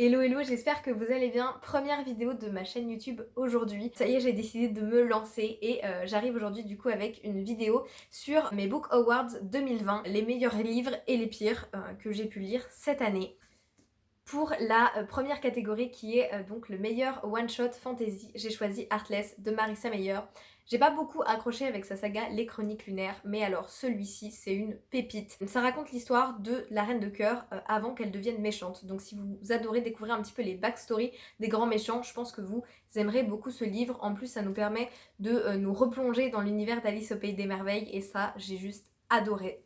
Hello hello, j'espère que vous allez bien. Première vidéo de ma chaîne YouTube aujourd'hui. Ça y est, j'ai décidé de me lancer et j'arrive aujourd'hui du coup avec une vidéo sur mes Book Awards 2020, les meilleurs livres et les pires que j'ai pu lire cette année. Pour la première catégorie qui est donc le meilleur one-shot fantasy, j'ai choisi Heartless de Marissa Meyer. J'ai pas beaucoup accroché avec sa saga Les Chroniques Lunaires, mais alors celui-ci c'est une pépite. Ça raconte l'histoire de la Reine de Cœur avant qu'elle devienne méchante. Donc si vous adorez découvrir un petit peu les backstories des grands méchants, je pense que vous aimerez beaucoup ce livre. En plus ça nous permet de nous replonger dans l'univers d'Alice au Pays des Merveilles et ça j'ai juste adoré.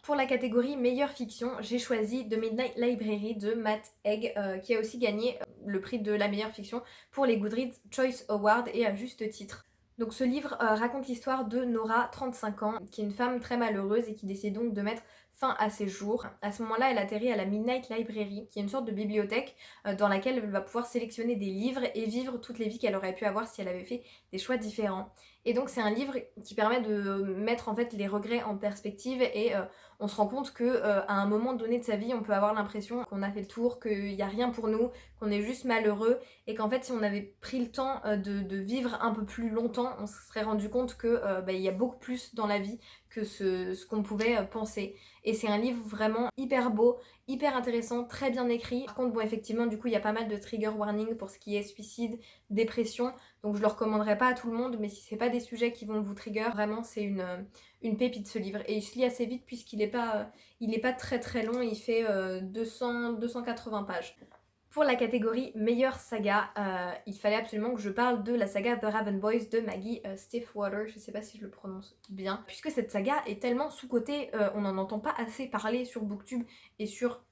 Pour la catégorie meilleure fiction, j'ai choisi The Midnight Library de Matt Haig, qui a aussi gagné le prix de la meilleure fiction pour les Goodreads Choice Awards et à juste titre. Donc ce livre raconte l'histoire de Nora, 35 ans, qui est une femme très malheureuse et qui décide donc de mettre fin à ses jours. À ce moment-là, elle atterrit à la Midnight Library, qui est une sorte de bibliothèque dans laquelle elle va pouvoir sélectionner des livres et vivre toutes les vies qu'elle aurait pu avoir si elle avait fait des choix différents. Et donc c'est un livre qui permet de mettre en fait les regrets en perspective et on se rend compte que à un moment donné de sa vie, on peut avoir l'impression qu'on a fait le tour, qu'il n'y a rien pour nous, qu'on est juste malheureux et qu'en fait si on avait pris le temps de vivre un peu plus longtemps, on se serait rendu compte que il y a beaucoup plus dans la vie que ce qu'on pouvait penser. Et c'est un livre vraiment hyper beau, hyper intéressant, très bien écrit. Par contre, bon, effectivement, du coup, il y a pas mal de trigger warning pour ce qui est suicide, dépression. Donc, je le recommanderais pas à tout le monde, mais si c'est pas des sujets qui vont vous trigger, vraiment, c'est une pépite ce livre. Et il se lit assez vite puisqu'il est pas très très long, il fait 280 pages. Pour la catégorie meilleure saga, il fallait absolument que je parle de la saga The Raven Boys de Maggie Stiefvater, je sais pas si je le prononce bien, puisque cette saga est tellement sous-cotée, on n'en entend pas assez parler sur Booktube et sur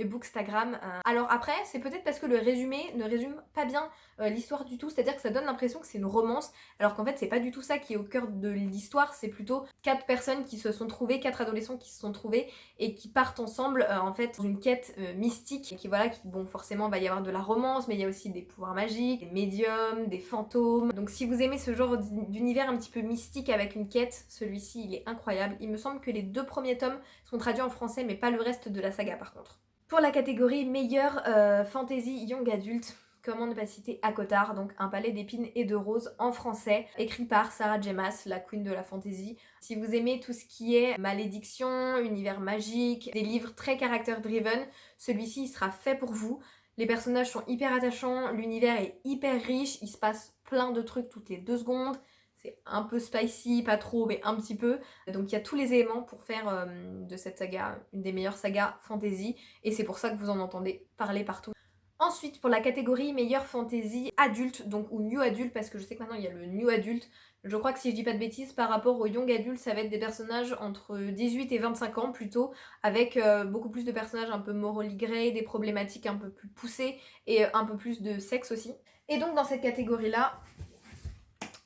Bookstagram. Alors après, c'est peut-être parce que le résumé ne résume pas bien l'histoire du tout, c'est-à-dire que ça donne l'impression que c'est une romance, alors qu'en fait c'est pas du tout ça qui est au cœur de l'histoire, c'est plutôt quatre personnes qui se sont trouvées, quatre adolescents qui se sont trouvés et qui partent ensemble en fait dans une quête mystique, qui voilà, bon forcément va y avoir de la romance, mais il y a aussi des pouvoirs magiques, des médiums, des fantômes. Donc si vous aimez ce genre d'univers un petit peu mystique avec une quête, celui-ci il est incroyable. Il me semble que les deux premiers tomes sont traduits en français, mais pas le reste de la saga par contre. Pour la catégorie meilleure fantasy young adulte, comment ne pas citer Akotar, donc Un palais d'épines et de roses en français, écrit par Sarah J. Maas, la queen de la fantasy. Si vous aimez tout ce qui est malédiction, univers magique, des livres très character-driven, celui-ci il sera fait pour vous. Les personnages sont hyper attachants, l'univers est hyper riche, il se passe plein de trucs toutes les 2 secondes. C'est un peu spicy, pas trop, mais un petit peu. Donc il y a tous les éléments pour faire de cette saga une des meilleures sagas fantasy, et c'est pour ça que vous en entendez parler partout. Ensuite, pour la catégorie meilleure fantasy adulte, donc ou new adulte, parce que je sais que maintenant il y a le new adulte, je crois que si je dis pas de bêtises, par rapport au young adulte, ça va être des personnages entre 18 et 25 ans plutôt, avec beaucoup plus de personnages un peu morally grey, des problématiques un peu plus poussées et un peu plus de sexe aussi. Et donc dans cette catégorie-là,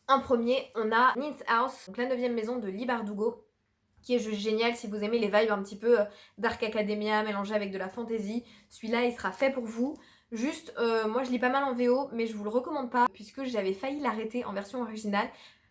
en premier, on a Ninth House, donc la 9e maison de Lee Bardugo, qui est juste génial si vous aimez les vibes un petit peu Dark Academia mélangées avec de la fantasy. Celui-là, il sera fait pour vous. Juste, moi je lis pas mal en VO, mais je vous le recommande pas, puisque j'avais failli l'arrêter en version originale.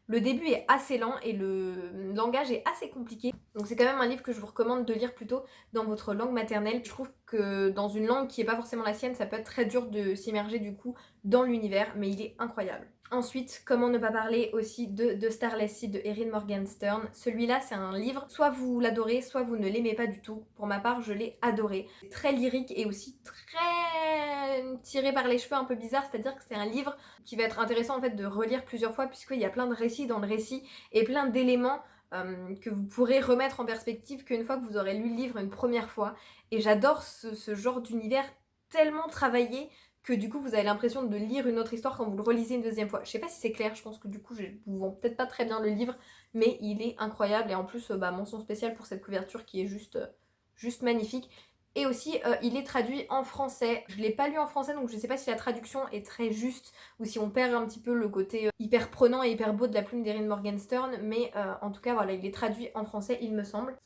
Le début est assez lent et le langage est assez compliqué. Donc c'est quand même un livre que je vous recommande de lire plutôt dans votre langue maternelle. Je trouve que dans une langue qui est pas forcément la sienne, ça peut être très dur de s'immerger du coup dans l'univers, mais il est incroyable. Ensuite, comment ne pas parler aussi de Starless Sea de Erin Morgenstern. Celui-là, c'est un livre, soit vous l'adorez, soit vous ne l'aimez pas du tout. Pour ma part, je l'ai adoré. C'est très lyrique et aussi très tiré par les cheveux, un peu bizarre, c'est-à-dire que c'est un livre qui va être intéressant en fait de relire plusieurs fois puisqu'il y a plein de récits dans le récit et plein d'éléments que vous pourrez remettre en perspective qu'une fois que vous aurez lu le livre une première fois. Et j'adore ce genre d'univers tellement travaillé que du coup vous avez l'impression de lire une autre histoire quand vous le relisez une deuxième fois. Je sais pas si c'est clair, je pense que du coup je vous vends peut-être pas très bien le livre, mais il est incroyable et en plus mention spéciale pour cette couverture qui est juste magnifique. Et aussi il est traduit en français. Je l'ai pas lu en français donc je sais pas si la traduction est très juste ou si on perd un petit peu le côté hyper prenant et hyper beau de la plume d'Erin Morgenstern, mais en tout cas voilà, il est traduit en français il me semble.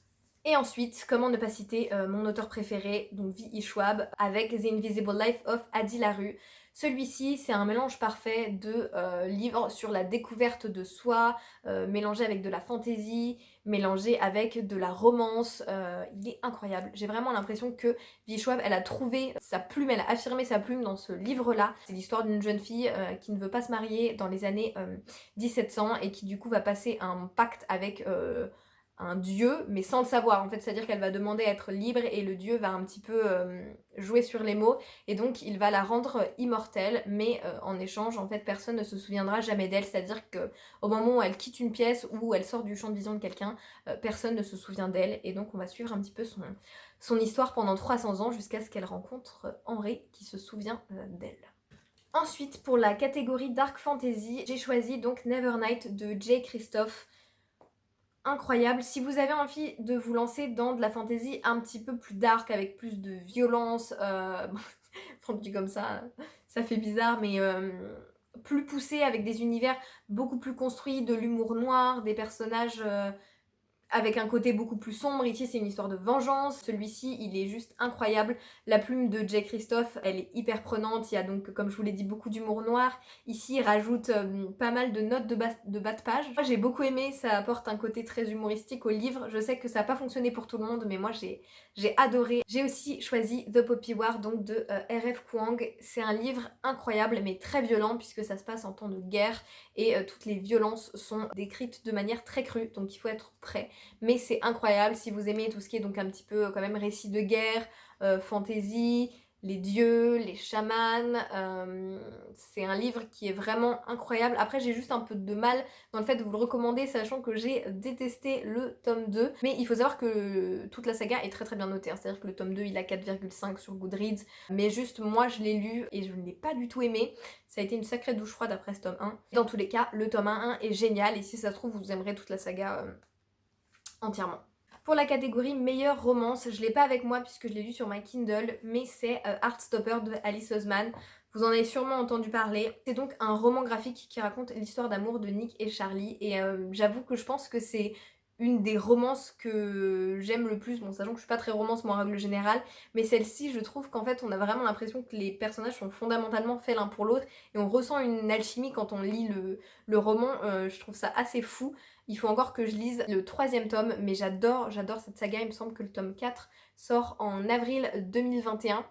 Et ensuite, comment ne pas citer mon auteur préféré, donc V.E. Schwab, avec The Invisible Life of Addie LaRue. Celui-ci, c'est un mélange parfait de livres sur la découverte de soi, mélangé avec de la fantaisie, mélangé avec de la romance. Il est incroyable. J'ai vraiment l'impression que V.E. Schwab, elle a trouvé sa plume, elle a affirmé sa plume dans ce livre-là. C'est l'histoire d'une jeune fille qui ne veut pas se marier dans les années 1700 et qui du coup va passer un pacte avec un dieu, mais sans le savoir en fait, c'est-à-dire qu'elle va demander à être libre et le dieu va un petit peu jouer sur les mots et donc il va la rendre immortelle, mais en échange en fait personne ne se souviendra jamais d'elle, c'est-à-dire que au moment où elle quitte une pièce ou où elle sort du champ de vision de quelqu'un, personne ne se souvient d'elle et donc on va suivre un petit peu son histoire pendant 300 ans jusqu'à ce qu'elle rencontre Henri qui se souvient d'elle. Ensuite, pour la catégorie Dark Fantasy, j'ai choisi donc Nevernight de Jay Christophe. Incroyable. Si vous avez envie de vous lancer dans de la fantasy un petit peu plus dark, avec plus de violence, dit comme ça fait bizarre, mais plus poussé, avec des univers beaucoup plus construits, de l'humour noir, des personnages avec un côté beaucoup plus sombre. Ici, c'est une histoire de vengeance. Celui-ci, il est juste incroyable. La plume de Jay Christophe, elle est hyper prenante. Il y a donc, comme je vous l'ai dit, beaucoup d'humour noir. Ici, il rajoute pas mal de notes de bas de page. Moi, j'ai beaucoup aimé. Ça apporte un côté très humoristique au livre. Je sais que ça n'a pas fonctionné pour tout le monde, mais moi, j'ai adoré. J'ai aussi choisi The Poppy War, donc de R.F. Kuang. C'est un livre incroyable, mais très violent, puisque ça se passe en temps de guerre. Et toutes les violences sont décrites de manière très crue. Donc, il faut être prêt. Mais c'est incroyable si vous aimez tout ce qui est donc un petit peu quand même récit de guerre, fantasy, les dieux, les chamans. C'est un livre qui est vraiment incroyable. Après, j'ai juste un peu de mal dans le fait de vous le recommander, sachant que j'ai détesté le tome 2. Mais il faut savoir que toute la saga est très très bien notée, hein. C'est-à-dire que le tome 2 il a 4,5 sur Goodreads. Mais juste moi je l'ai lu et je ne l'ai pas du tout aimé. Ça a été une sacrée douche froide après ce tome 1. Dans tous les cas, le tome 1 est génial et si ça se trouve vous aimerez toute la saga entièrement. Pour la catégorie meilleure romance, je l'ai pas avec moi puisque je l'ai lu sur ma Kindle, mais c'est Heartstopper de Alice Oseman. Vous en avez sûrement entendu parler. C'est donc un roman graphique qui raconte l'histoire d'amour de Nick et Charlie et j'avoue que je pense que c'est une des romances que j'aime le plus, bon sachant que je suis pas très romance moi en règle générale, mais celle-ci je trouve qu'en fait on a vraiment l'impression que les personnages sont fondamentalement faits l'un pour l'autre et on ressent une alchimie quand on lit le roman, je trouve ça assez fou. Il faut encore que je lise le 3e tome, mais j'adore cette saga. Il me semble que le tome 4 sort en avril 2021.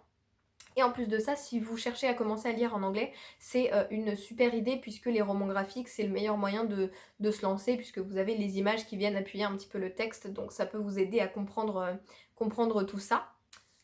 Et en plus de ça, si vous cherchez à commencer à lire en anglais, c'est une super idée puisque les romans graphiques, c'est le meilleur moyen de se lancer puisque vous avez les images qui viennent appuyer un petit peu le texte. Donc ça peut vous aider à comprendre tout ça.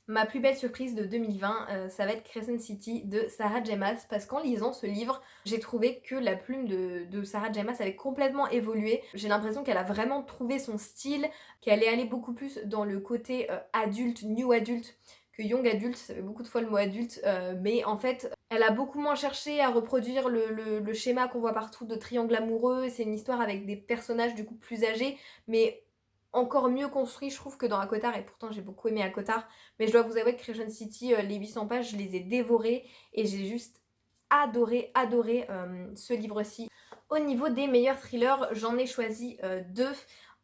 Ma plus belle surprise de 2020, ça va être Crescent City de Sarah J. Maas parce qu'en lisant ce livre, j'ai trouvé que la plume de Sarah J. Maas avait complètement évolué. J'ai l'impression qu'elle a vraiment trouvé son style, qu'elle est allée beaucoup plus dans le côté adulte, new adulte que young adulte, ça fait beaucoup de fois le mot adulte, mais en fait, elle a beaucoup moins cherché à reproduire le schéma qu'on voit partout de triangle amoureux. C'est une histoire avec des personnages du coup plus âgés, mais encore mieux construit je trouve que dans Akotar et pourtant j'ai beaucoup aimé Akotar mais je dois vous avouer que Crescent City les 800 pages je les ai dévorées et j'ai juste adoré ce livre-ci. Au niveau des meilleurs thrillers j'en ai choisi deux.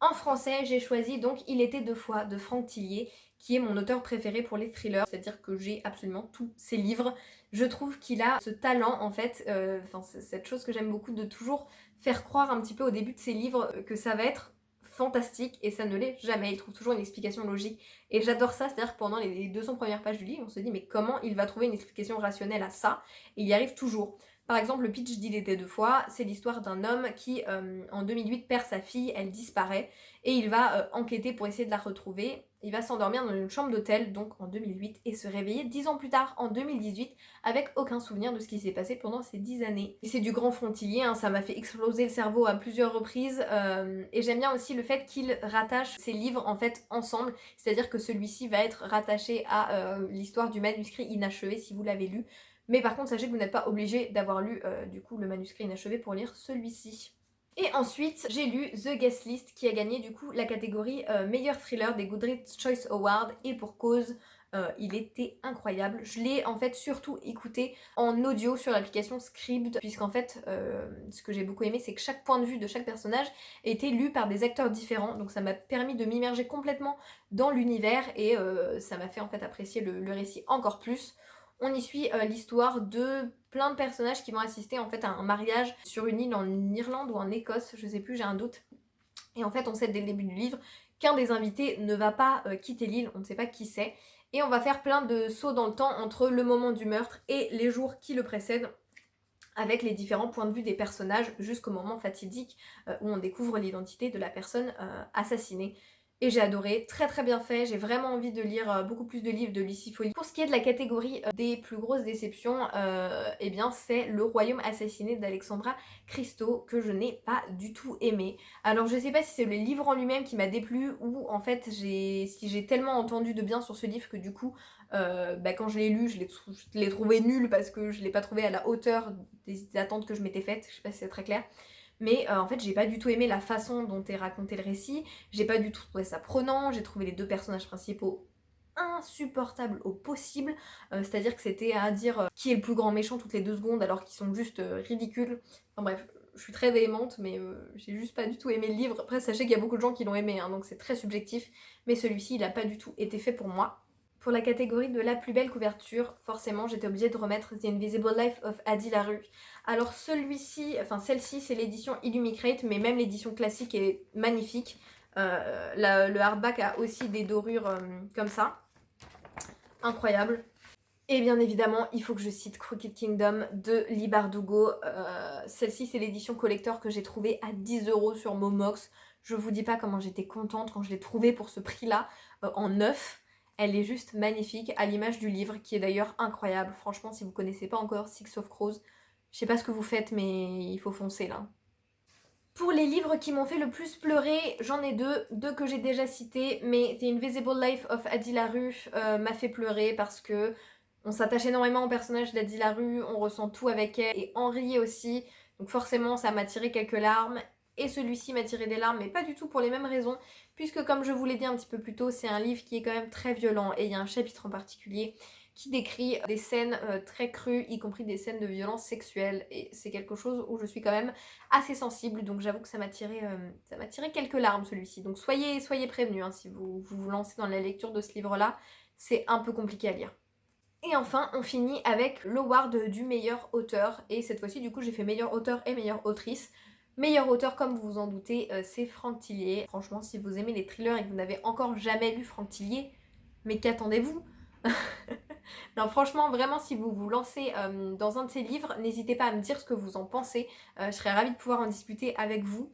En français j'ai choisi donc Il était deux fois de Franck Tillier qui est mon auteur préféré pour les thrillers, c'est-à-dire que j'ai absolument tous ses livres. Je trouve qu'il a ce talent en fait, cette chose que j'aime beaucoup de toujours faire croire un petit peu au début de ses livres que ça va être fantastique et ça ne l'est jamais. Il trouve toujours une explication logique et j'adore ça, c'est-à-dire que pendant les 200 premières pages du livre on se dit mais comment il va trouver une explication rationnelle à ça, et il y arrive toujours. Par exemple le pitch d'Il était deux fois, c'est l'histoire d'un homme qui en 2008 perd sa fille, elle disparaît et il va enquêter pour essayer de la retrouver. Il va s'endormir dans une chambre d'hôtel donc en 2008 et se réveiller 10 ans plus tard en 2018 avec aucun souvenir de ce qui s'est passé pendant ces 10 années. Et c'est du grand Frontilier, hein, ça m'a fait exploser le cerveau à plusieurs reprises et j'aime bien aussi le fait qu'il rattache ses livres en fait ensemble, c'est-à-dire que celui-ci va être rattaché à l'histoire du manuscrit inachevé si vous l'avez lu. Mais par contre sachez que vous n'êtes pas obligé d'avoir lu du coup le manuscrit inachevé pour lire celui-ci. Et ensuite, j'ai lu The Guest List qui a gagné du coup la catégorie meilleur thriller des Goodreads Choice Awards et pour cause. il était incroyable. Je l'ai en fait surtout écouté en audio sur l'application Scribd, puisqu'en fait, ce que j'ai beaucoup aimé, c'est que chaque point de vue de chaque personnage était lu par des acteurs différents, donc ça m'a permis de m'immerger complètement dans l'univers et ça m'a fait en fait apprécier le récit encore plus. On y suit l'histoire de plein de personnages qui vont assister en fait à un mariage sur une île en Irlande ou en Écosse, je sais plus, j'ai un doute. Et en fait, on sait dès le début du livre qu'un des invités ne va pas quitter l'île, on ne sait pas qui c'est. Et on va faire plein de sauts dans le temps entre le moment du meurtre et les jours qui le précèdent, avec les différents points de vue des personnages jusqu'au moment fatidique où on découvre l'identité de la personne assassinée. Et j'ai adoré, très très bien fait, j'ai vraiment envie de lire beaucoup plus de livres de Lucy Foley. Pour ce qui est de la catégorie des plus grosses déceptions, eh bien c'est Le Royaume assassiné d'Alexandra Christo, que je n'ai pas du tout aimé. Alors je sais pas si c'est le livre en lui-même qui m'a déplu, ou en fait si j'ai tellement entendu de bien sur ce livre que du coup quand je l'ai lu, je l'ai trouvé nul parce que je l'ai pas trouvé à la hauteur des attentes que je m'étais faites, je sais pas si c'est très clair. Mais en fait, j'ai pas du tout aimé la façon dont est raconté le récit, j'ai pas du tout trouvé ça prenant, j'ai trouvé les deux personnages principaux insupportables au possible, c'est-à-dire que c'était à dire qui est le plus grand méchant toutes les 2 secondes alors qu'ils sont juste ridicules. Enfin bref, je suis très véhémente, mais j'ai juste pas du tout aimé le livre. Après, sachez qu'il y a beaucoup de gens qui l'ont aimé, hein, donc c'est très subjectif, mais celui-ci, il a pas du tout été fait pour moi. Pour la catégorie de la plus belle couverture, forcément j'étais obligée de remettre The Invisible Life of Addie LaRue. Alors celle-ci c'est l'édition Illumicrate, mais même l'édition classique est magnifique. Le hardback a aussi des dorures comme ça. Incroyable. Et bien évidemment, il faut que je cite Crooked Kingdom de Leigh Bardugo. Celle-ci c'est l'édition collector que j'ai trouvée à 10€ sur Momox. Je vous dis pas comment j'étais contente quand je l'ai trouvée pour ce prix-là, en neuf. Elle est juste magnifique, à l'image du livre, qui est d'ailleurs incroyable. Franchement, si vous connaissez pas encore Six of Crows, je sais pas ce que vous faites, mais il faut foncer là. Pour les livres qui m'ont fait le plus pleurer, j'en ai deux que j'ai déjà cités, mais The Invisible Life of Addie LaRue m'a fait pleurer parce que on s'attache énormément au personnage d'Addie LaRue, on ressent tout avec elle, et Henry aussi, donc forcément ça m'a tiré quelques larmes. Et celui-ci m'a tiré des larmes, mais pas du tout pour les mêmes raisons, puisque comme je vous l'ai dit un petit peu plus tôt, c'est un livre qui est quand même très violent, et il y a un chapitre en particulier qui décrit des scènes très crues, y compris des scènes de violence sexuelle, et c'est quelque chose où je suis quand même assez sensible, donc j'avoue que ça m'a tiré quelques larmes celui-ci. Donc soyez prévenus, hein, si vous lancez dans la lecture de ce livre-là, c'est un peu compliqué à lire. Et enfin, on finit avec l'award du meilleur auteur, et cette fois-ci du coup j'ai fait meilleur auteur et meilleure autrice. Meilleur auteur, comme vous vous en doutez, c'est Franck Tillier. Franchement, si vous aimez les thrillers et que vous n'avez encore jamais lu Franck Tillier, mais qu'attendez-vous? Non, franchement, vraiment, si vous vous lancez dans un de ces livres, n'hésitez pas à me dire ce que vous en pensez. Je serais ravie de pouvoir en discuter avec vous.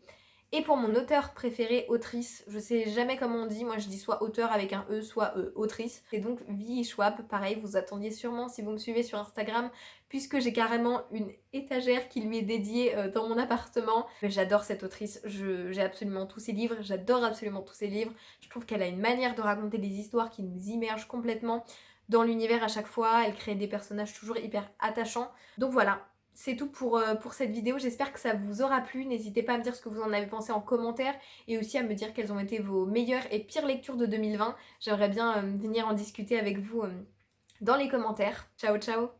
Et pour mon auteur préféré, autrice, je sais jamais comment on dit, moi je dis soit auteur avec un E, soit autrice. C'est donc Vi Schwab, pareil, vous attendiez sûrement si vous me suivez sur Instagram, puisque j'ai carrément une étagère qui lui est dédiée dans mon appartement. Mais j'adore cette autrice, j'ai absolument tous ses livres, j'adore absolument tous ses livres. Je trouve qu'elle a une manière de raconter des histoires qui nous immergent complètement dans l'univers à chaque fois, elle crée des personnages toujours hyper attachants. Donc voilà, c'est tout pour cette vidéo, j'espère que ça vous aura plu. N'hésitez pas à me dire ce que vous en avez pensé en commentaire et aussi à me dire quelles ont été vos meilleures et pires lectures de 2020. J'aimerais bien venir en discuter avec vous dans les commentaires. Ciao ciao!